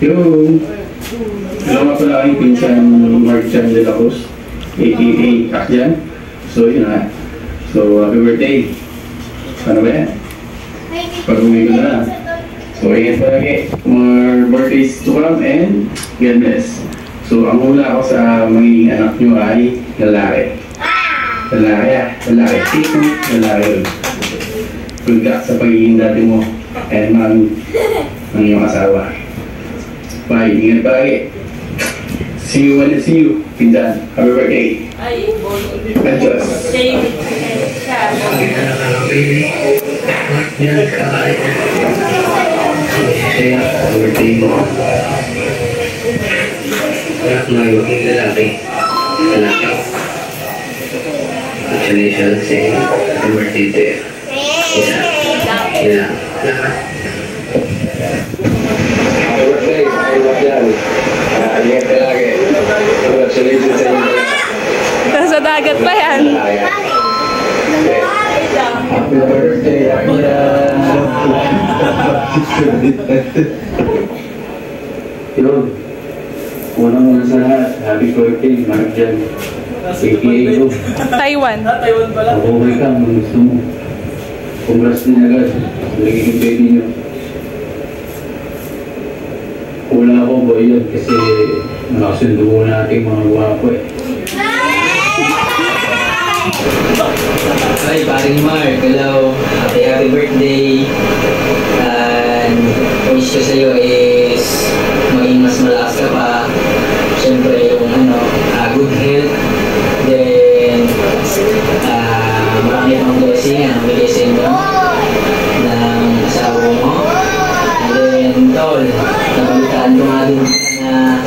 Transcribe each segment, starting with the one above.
Yung alam nga pala aking pinsan Mark Chan de la Cruz, a.k.a. Akjan. So yun na. So happy birthday. Paano ba yan? Pag-uwi ko na lang. So ingat palagi. More birthdays to come and God bless. So ang hula ko sa magiging anak nyo ay lalaki. Lalaki ah. Lalaki. Sino? Lalaki yun. Good luck sa pagiging dati mo and ng iyong asawa. Bye. Ingat palagi. See you when I see you. Pinsan. Happy birthday. Adjust. Happy birthday mo. Anak mo yung lalaki. Lalaki. Congratulations. Happy birthday to you. Yeah. Happy birthday. Happy birthday. Ingat ka lagi. Congratulations sa inyo. Nasa dagat pa yan. Happy birthday, Akjan. Yun. Unang-una sa lahat, happy birthday, Mark Chan. A.K.A. ko. Taiwan. Taiwan pala. Okay ka, kung gusto mo. Congrats din agad. Nagiging baby nyo. Wala ako ba yan kasi nakasundo mo natin mga guwapo eh. Hi, paring Mark. Hello. Happy birthday. And wish ko sa'yo is maging mas malakas ka pa. Siyempre yung good health. Then, marami pang blessing ang bigay sa inyo ng asawa mo. And then, tol, nabalitaan ko nga din na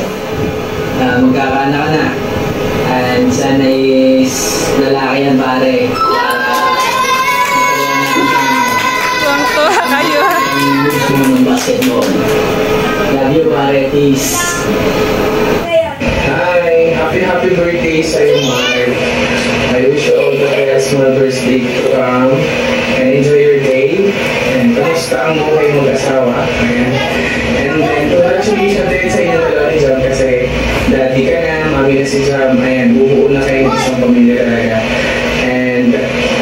magkakaanak ka na. And sana is lalaki yan pare. Tuwang-tuwa kayo. Gusto mo ng basketball. Love you pare, peace. Hi! Happy birthday sa'yo, Mark. I wish you all the best Mother's Day to come. And enjoy your day. And kamusta ang buhay mag-asawa. Ayan. And then, congratulations din sa inyo dalawa ni John kasi dati ka na, mami na si Jam. Ayan, bubuo na kayo isang pamilya talaga. And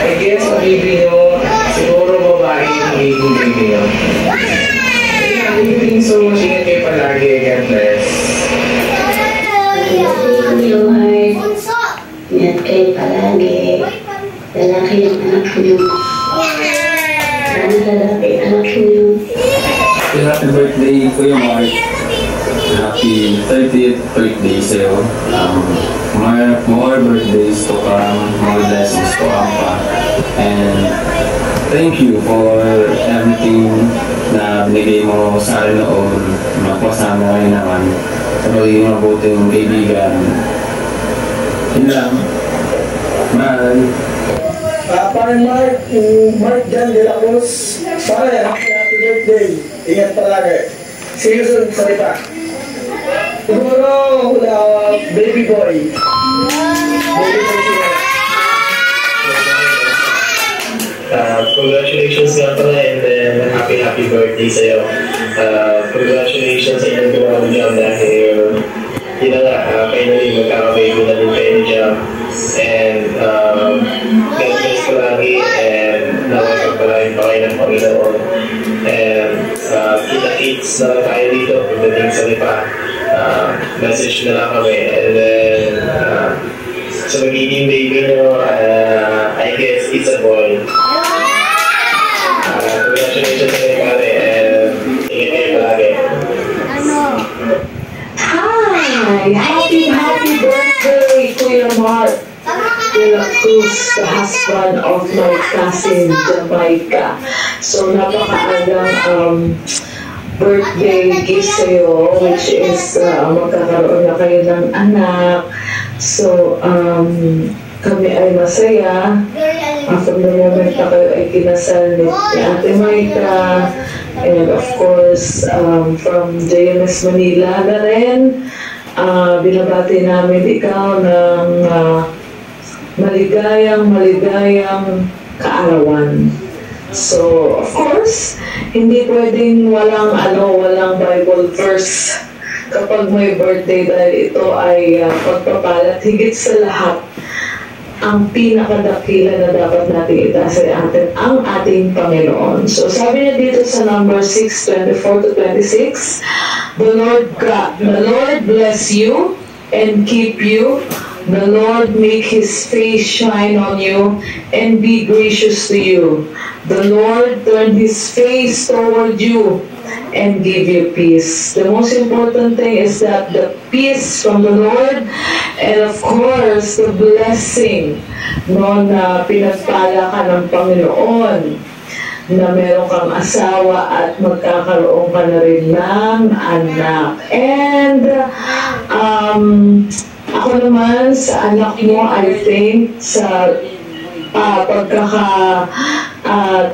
I guess, ang baby nyo, siguro babae yung magiging baby nyo. Thank you so much. Ingat kayo palagi. God bless. Ingat kayo palagi. Lalaki yung anak niyo. Sana lalaki anak niyo. Happy birthday, Kuya Mark. Happy 30th birthday sa'yo. More birthdays to come, more blessings to come pa. And thank you for everything na binigay mo sa akin noon. Magpasama ngayon naman. Sa magiging mabuting kaibigan. Yun lang. Bye. Parang Mark Chan de la Cruz. Pare, happy birthday. Ingat palagi. See you soon sa lipa. Siguro, baby boy. Baby boy siya. Congratulations nga pala and then happy birthday sa'yo. Congratulations sa inyong gawa ng Jam dahil yun na nga, kayo na rin magkaka-baby na din kayo ni Jam. And God bless ko lagi and nakapagpalain pa kayo ng Panginoon. And kita-kits na lang tayo dito pagdating sa lipa. Message na lang kami. And then sa magiging baby nyo, I guess it's a boy. Congratulations sa kayo pare and ingat kayo palagi. Hi! Happy birthday, Kuya Mark de la Cruz, the husband of my cousin, Jamaica. So, napakaagang birthday gift sa'yo, which is magkakaroon na kayo ng anak. So, kami ay masaya. From the moment na kayo ay kinasal ni Ate Maika. And of course, from JMS Manila na rin, binabati namin ikaw ng maligayang kaarawan. So, of course, hindi pwedeng walang Bible verse kapag may birthday dahil ito ay pagpapalat. Higit sa lahat, ang pinakadakila na dapat natin itaas ay ang ating Panginoon. So, sabi niya dito sa number 6:24-26, the Lord bless you and keep you. The Lord make His face shine on you and be gracious to you. The Lord turn His face toward you and give you peace. The most important thing is that the peace from the Lord and of course the blessing na pinagpala ka ng Panginoon na meron kang asawa at magkakaroon ka na rin ng anak. And ako naman sa anak mo, I think sa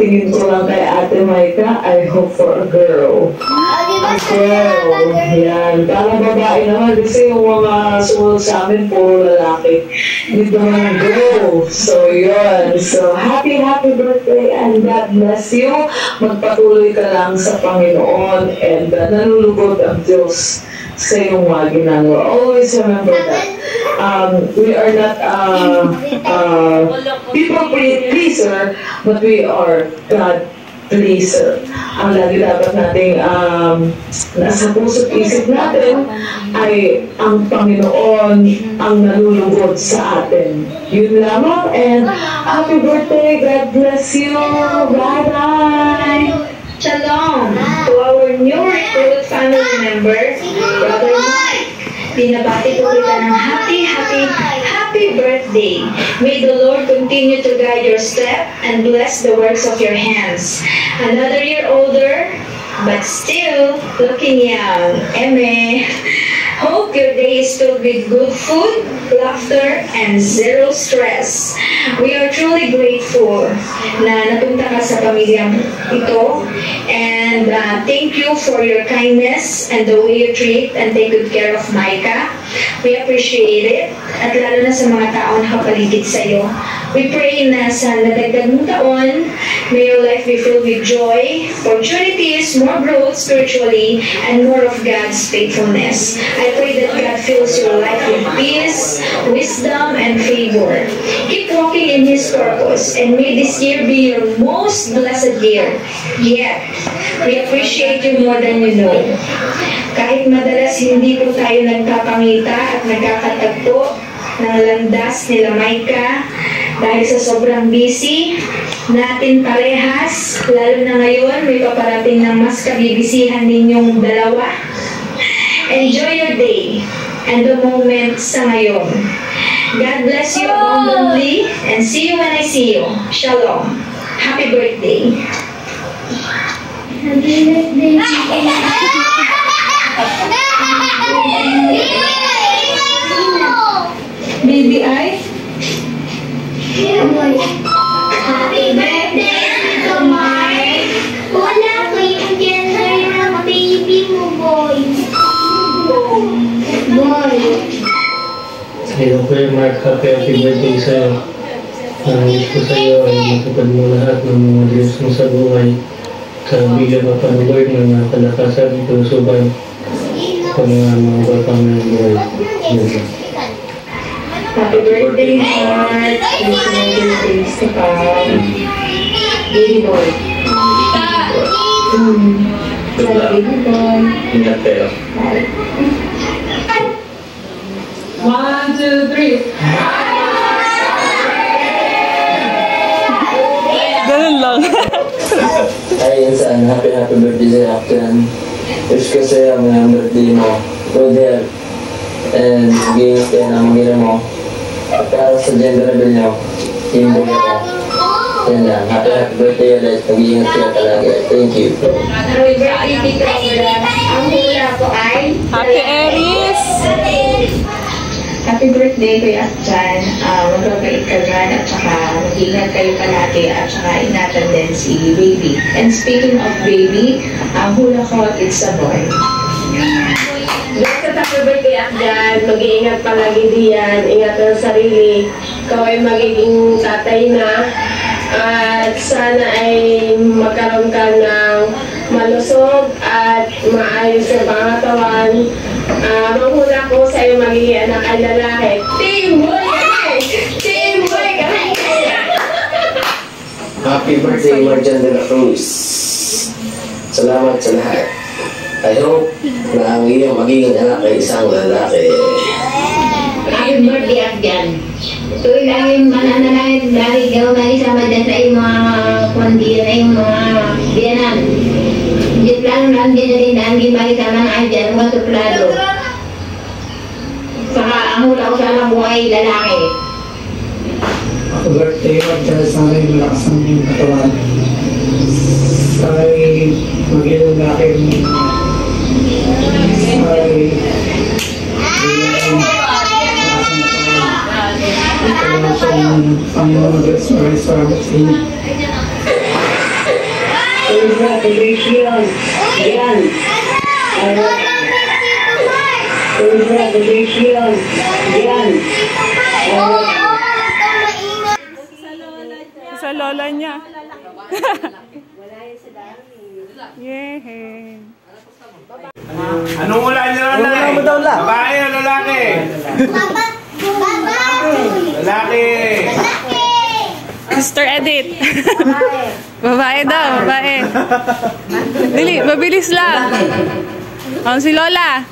tingin ko lang kay Ate Maika, I hope for a girl. A girl. Yan. Parang babae naman kasi yung mga sumunod sa amin, puro lalaki. Hindi naman girl. So, yun. So, happy birthday and God bless you. Magpatuloy ka lang sa Panginoon and nalulugod ang Diyos sa iyong mga ginagawa. Always remember that. We are not people pleaser, but we are God pleaser. Ang lagi dapat nating nasa puso't isip natin ay ang Panginoon ang nalulugod sa atin. Yun lamang, and happy birthday. God bless you. Bye-bye. Shalom to our new recruit family member, Brother Mike. Pinabati ko kita ng happy birthday. May the Lord continue to guide your step and bless the works of your hands. Another year older, but still looking young. Amen. Hope your day is filled with good food, laughter, and zero stress. We are truly grateful na napunta ka sa pamilyang ito, and thank you for your kindness and the way you treat and take good care of Micah. We appreciate it, at lalo na sa mga taong nakapaligid sa iyo. We pray na sa nadagdag mong taon, may your life be filled with joy, opportunities, more growth spiritually, and more of God's faithfulness. I pray that God fills your life with peace, wisdom, and favor. Keep walking in His purpose, and may this year be your most blessed year yet. We appreciate you more than you know. Kahit madalas hindi po tayo nagkakangita at nagkakatagpo ng landas nila Micah dahil sa sobrang busy natin parehas, lalo na ngayon may paparating ng mas kabibisihan ninyong dalawa. Enjoy your day and the moment sa ngayon. God bless you abundantly and see you when I see you. Shalom. Happy birthday. Happy birthday. Baby I? Happy birthday to Mark. Wala ko yung gender ng baby mo, boy. Boy. Hello Kuya Mark, happy birthday sa'yo. Wish ko sa'yo ay matupad mo lahat ng mga Diyos mo sa buhay. Bigyan ka pa ng Lord ng kalakasan, kalusugan sa mga batang ng buhay. Happy birthday, Mark. Happy birthday, Stefan. Baby boy. Baby boy. Ingat kayo. 1, 2, 3. Ganun lang. Ay, insan, happy birthday sa Akyan. Wish ko sa'yo ang birthday mo. Good health. And giingat kayo ng mga mo. Para sa gender rebel nyo, himbog ako. Yan lang. Happy birthday ulit. Mag-iingat kayo talaga. Thank you. Happy birthday, Tito Abra. Ang hula ko ay... Happy Aries! Happy birthday, Kuya Akyan. Magpapait ka dyan at saka mag-ingat kayo palagi at saka ingatan din si baby. And speaking of baby, ang hula ko, it's a boy. Basta happy birthday, Akyan. Mag-iingat palagi diyan. Ingat ang sarili. Ikaw ay magiging tatay na. At sana ay magkaroon ka ng malusog at maayos na pangatawan. Manghula ko sa iyo magiging anak ay lalaki. Teamboy kami! Teamboy kami! Happy birthday, Marjan de la Cruz. Salamat sa lahat. I hope na ang iyong magiging anak ay isang lalaki. Happy birthday, Afgan. Tuloy lang yung mananalangit dahil ikaw na isama dyan sa iyong mga kwandiyan na yung mga biyanan. Hindi plano lang din natin na ang gimali sa mga Afgan, mga suplado. Saka ang hula ko sa buhay lalaki. Happy birthday, Marjan. Sana yung malakas ang iyong katawan. Sana yung magiging lalaki. Congratulations! Yan! Congratulations! Yan! Sa lola niya. Yehey. Anong ulan nyo na? Babae o lalaki? Lalaki! Sister Edith. Babae daw, babae. Dili, mabilis lang. Si Lola.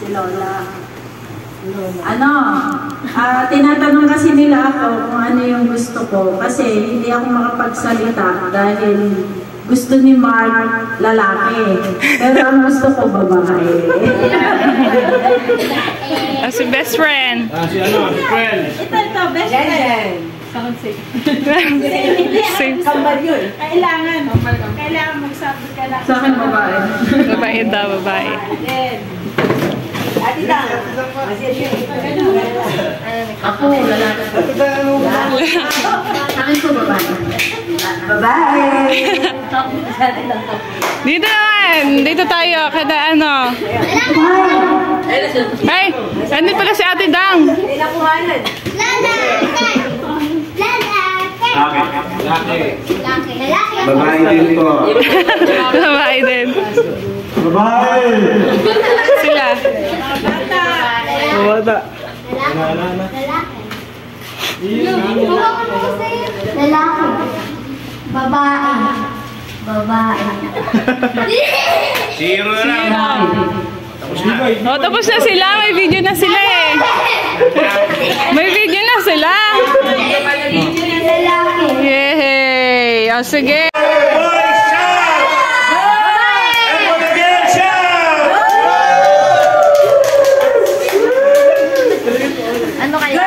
Si Lola. Tinatanong kasi nila ako kung ano yung gusto ko. Kasi hindi ako makapagsalita dahil gusto ni Mark lalaki. Pero ang gusto ko babae. Si best friend. Si ano? Si friend. Ito, best friend. Same. Kambal yun. Kailangan magsabi ka na. Sa akin babae. Babae daw, babae. Ati lang. Ako, lalaki. Akin ko babae. Babae! Dito naman! Dito tayo, kada ano. Ay! Andun pala si Ate Dang! Babae din po. Babae din. Babae! Sila. Bata. Lalaki. Babae. Babae. Zero na lang. Tapos na sila. May video na sila eh. May video na sila. Yehey! O sige. Ano kaya?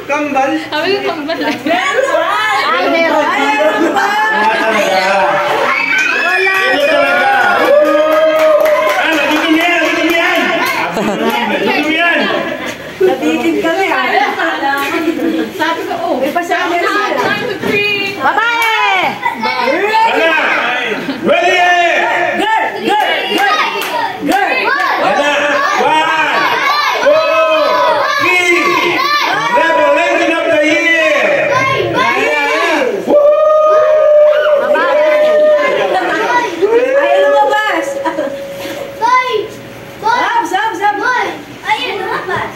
Kambal? Sabi ko kambal. Natitig kami ha. Sabi ko, may pasabi na sila. Babae! Ready! Girl! Girl! Girl! Girl! Revelation of the year! Ayaw lumabas! Sab! Ayaw lumabas!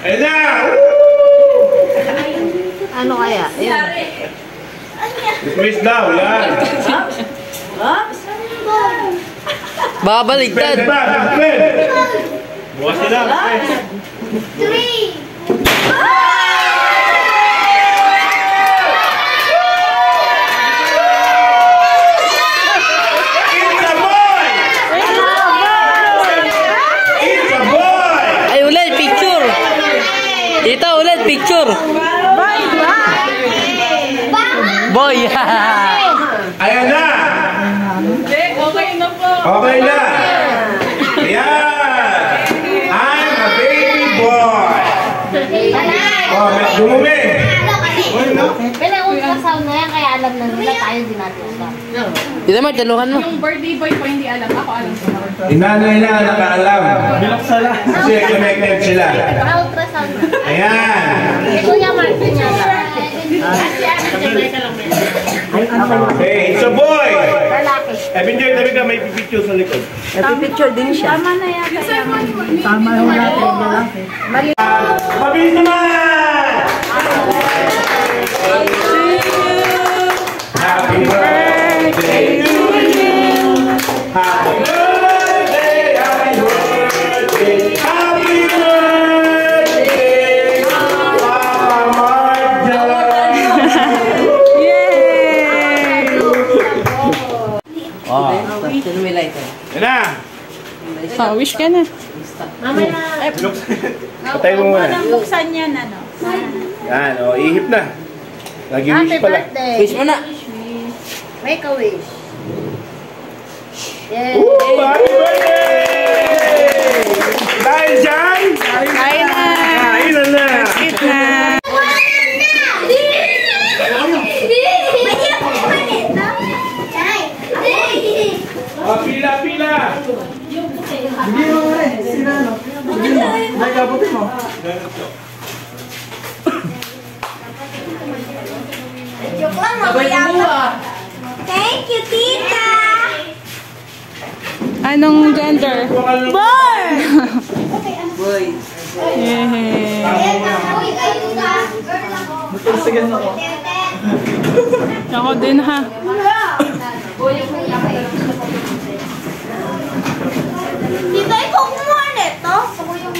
Ayun na! Ano kaya? Dismiss daw, yan! Babaliktad. Bukas na lang. 3! Ito ulit picture. Boy. Ayan na. Okay na po. Okay na. Yan. I'm a baby boy. Dumumi! Pina-ultrasound na yan, kaya alam na nila tayo din natin. Dito mo, talungan mo. Yung birthday boy ko hindi alam. Ako alam ko. Inanay na nakaalam. Binuksan na. Kasi connected sila. Pa-ultrasound na. Ayan! Si Kuya Martin niya lang. Hey, it's a boy! Lalaki. Ebinger, tabi ka, may picture sa likod. Picture din siya. Tama na yata. Tama yung natin. Lalaki. Mabilis naman! Happy birthday to you! Happy birthday! Happy birthday! Happy birthday! Papa Marjan! Yan na! Wish ka na. Mamaya. Patay mo muna. Buksan yan, ano? Yan, o, ihip na. Happy Nag-wish pala. birthday. Wish mo na. Make a wish. Yay! Happy birthday! Dahil dyan, Kain na. kainan na! Eat na. Pila, pila! Hindi mo rin. Sila no? May kabutin mo. Joke lang, mamayabang. Thank you, tita! Anong gender? Boy! Yehey. Sige na ako. Ako din ha. Tita, ikaw kumuha nito? Ako yung...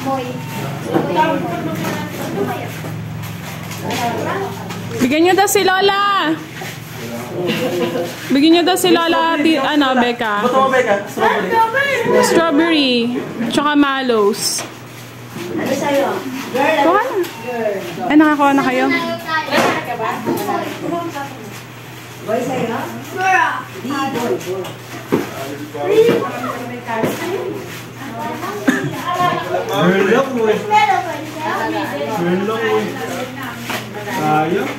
Boy. Bigyan niyo daw si Lola. Bigyan niyo daw si Lola, Becca. Bato mo, Becca. Strawberry. Strawberry. Tsaka mallows. Ano sa'yo? Kuha na. Ay, nakakuha na kayo? Boy sa'yo? Girl! Di, boy. Merlok mo eh. Merlok mo eh. Sayang.